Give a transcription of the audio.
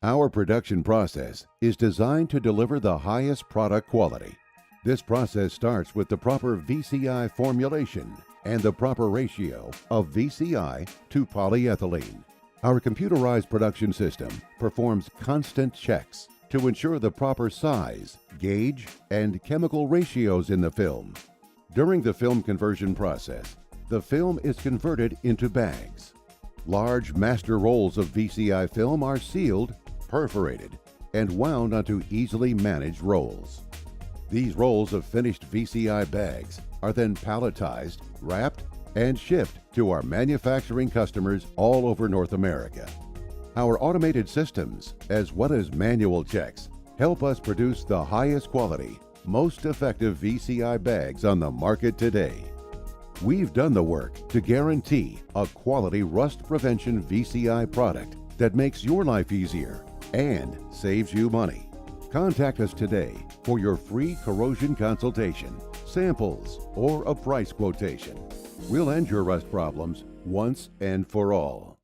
Our production process is designed to deliver the highest product quality. This process starts with the proper VCI formulation and the proper ratio of VCI to polyethylene. Our computerized production system performs constant checks to ensure the proper size, gauge, and chemical ratios in the film. During the film conversion process, the film is converted into bags. Large master rolls of VCI film are sealed, perforated, and wound onto easily managed rolls. These rolls of finished VCI bags are then palletized, wrapped, and shipped to our manufacturing customers all over North America. Our automated systems, as well as manual checks, help us produce the highest quality, most effective VCI bags on the market today. We've done the work to guarantee a quality rust prevention VCI product that makes your life easier and saves you money. Contact us today for your free corrosion consultation, samples, or a price quotation. We'll end your rust problems once and for all.